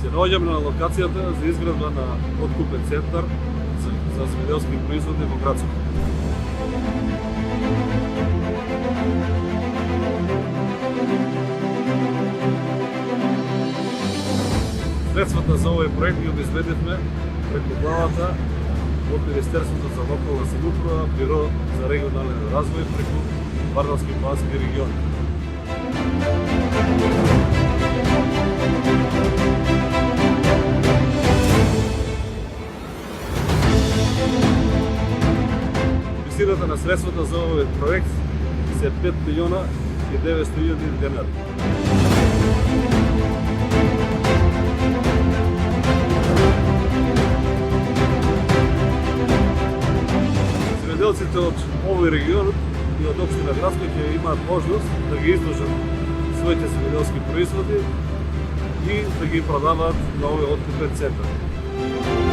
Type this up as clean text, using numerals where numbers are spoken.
Се наоѓаме на локацијата за изградба на откупен центар за земјоделски производи во град Сопот. Средствата за овој проект ги обезбедивме преку главата од Министерството за локална самоуправа, Биро за регионален развој преку Вардарски-Бански регион. Висината на средствата за овој проект се 5 милиона и 900 илјади денари. Земјоделците од овој регион и од општина Градско ќе имаат можност да ги изложат своите земјоделски производи и да ги продаваат на овој откупен центар.